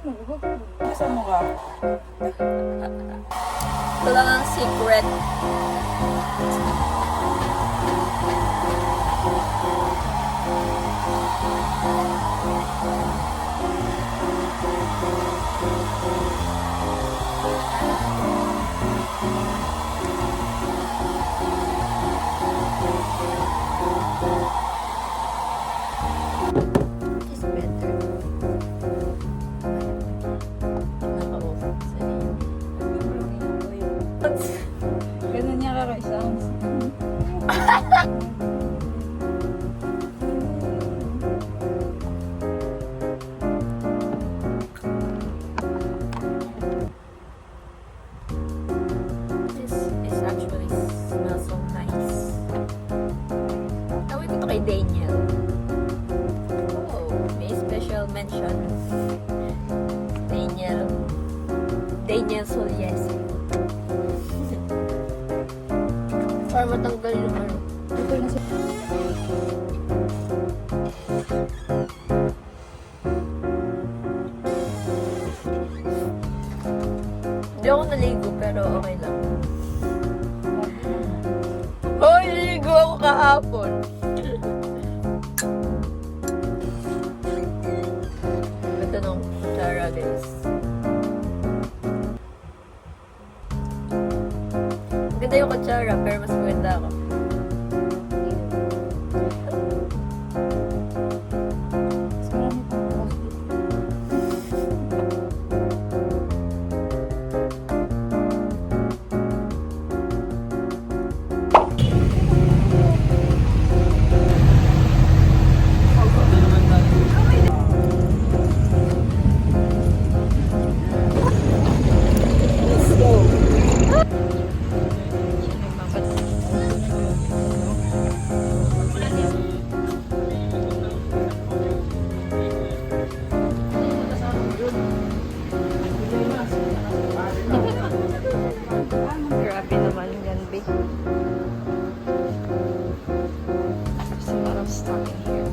Saan mo ka? Ito lang ang secret. It's better. Nakausap sa inyo. Ganun niya kaka-sounds. This is actually smells so nice. Tawag ko ito kay Daniel. Oh, may special mention. Daniel Solies. Para matanggal yung ano. Ito na siya. Hindi ako naligo pero okay lang. Oh, naligo ako kahapon. Ito nung kutsara, guys. Maganda yung kutsara pero mas maganda ako. Mas marami pang coffee. Grabe naman yan, B. There's a lot of stuff in here.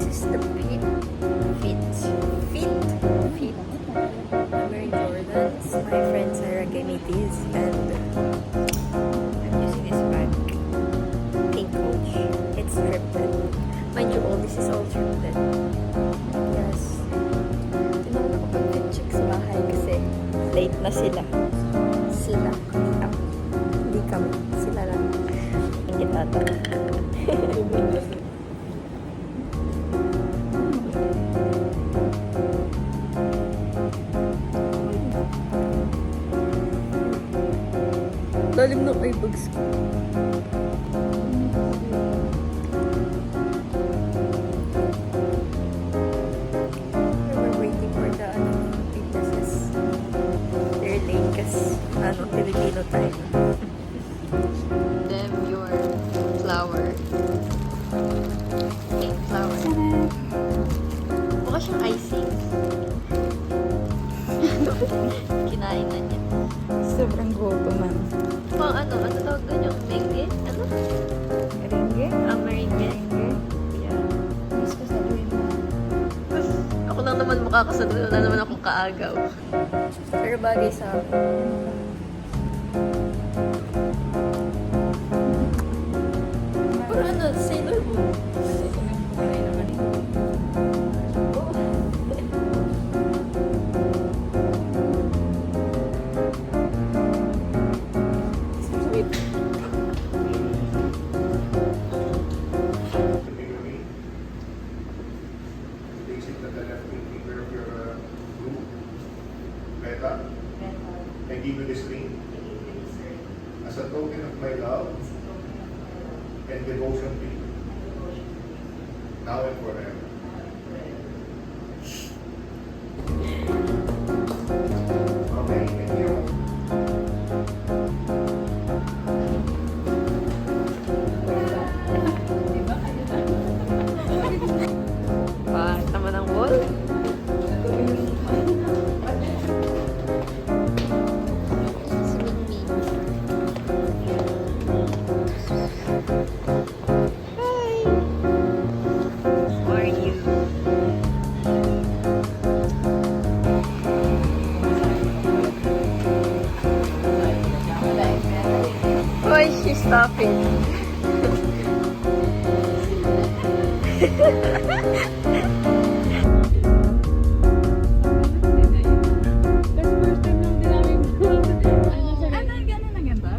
This is the fit. I'm wearing Jordans. My friend Sarah gave me these, and I'm using this bag. Pink Coach. It's thrifted. Mind you, all this is all thrifted. Yes. Tinawag ako pag-check sa bahay kasi late na sila. Hindi ako. Hindi kami. Sila lang. Ingit ata. Lalim ng eyebags ko. We're waiting for the witnesses. They're late kasi Filipino time. Then your flower. Pink flower. Mukha siyang icing. Kinain na niya. Sobrang gutom. Pang ano tawag doon yung meringue? Ano? Meringue? Meringue. Yeah. Miss ko saluhin mo. Ako lang naman makakasaluhin. Wala naman akong kaagaw. Pero bagay sa akin. Pero ano, Sailor Moon. And give you this ring as a token of my love and devotion to you, now and forever. Okay, thank you. Pahit naman ang wall. Stop it. Ano, gano'n na ganda?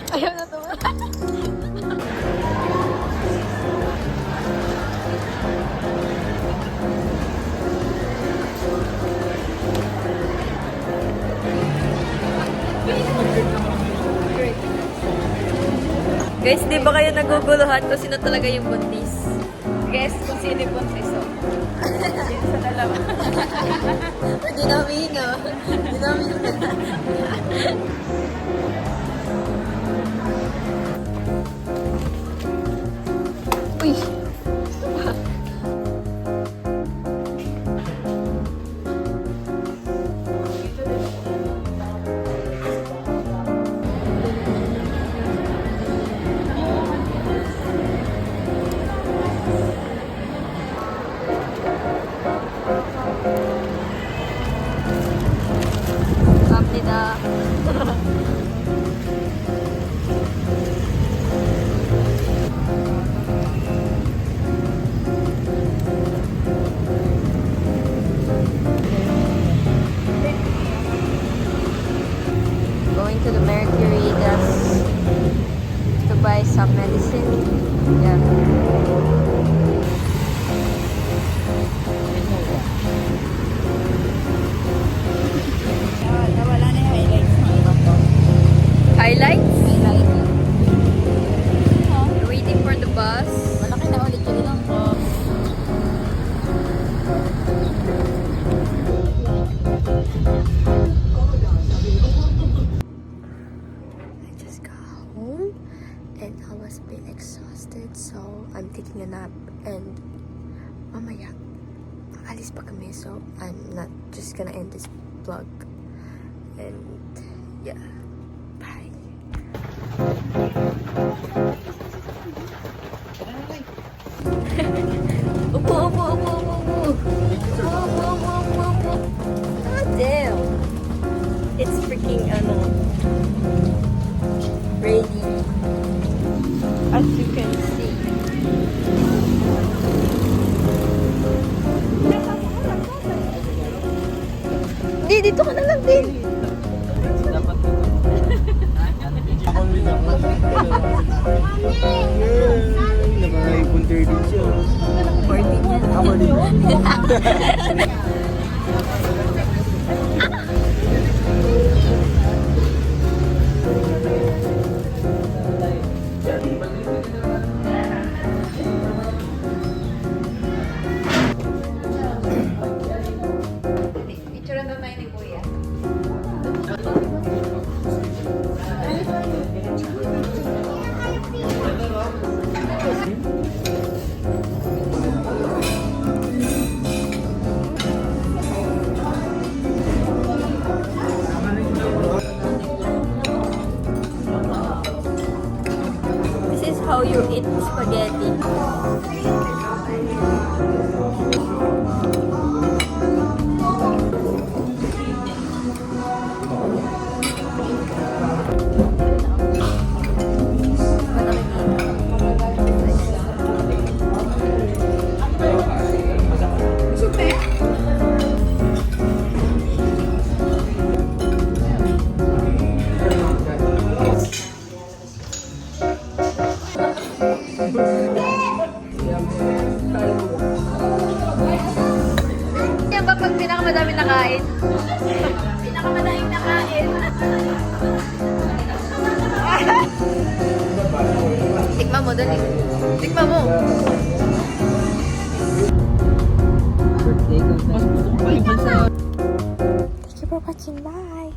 Ayaw na to. Guys, di ba kayo naguguluhan kung sino talaga yung buntis? Guess kung sino yung buntis, oh. Yun sa dalawa. Hindi namin nga. Hindi namin Uy! 갑니다. Going to the Mercury just to buy some medicine. Yeah. Nawala na yung highlights ng ibang to. Highlights? Highlight. Waiting for the bus. Malaki na ulit yung ilang ko. I just got home and I was a bit exhausted, so I'm taking a nap and mamaya alis pa kami, so I'm not just gonna end this vlog and yeah, bye. Upo, upo, upo, upo, upo. Upo, upo, upo, upo, upo. God damn. It's freaking ready. As you can see. Di, dito ka na lang din. Naka-punter din siya. 14 yan. Ako din. Picture na tayo ni Kuya. how you eat spaghetti. Yan ba pag pinakamadami nakain? Pinakamadami nakain. Tikman mo, dali. Tikman mo. Birthday ko. Mas gusto ko pa yung bansa. Thank you for watching. Bye!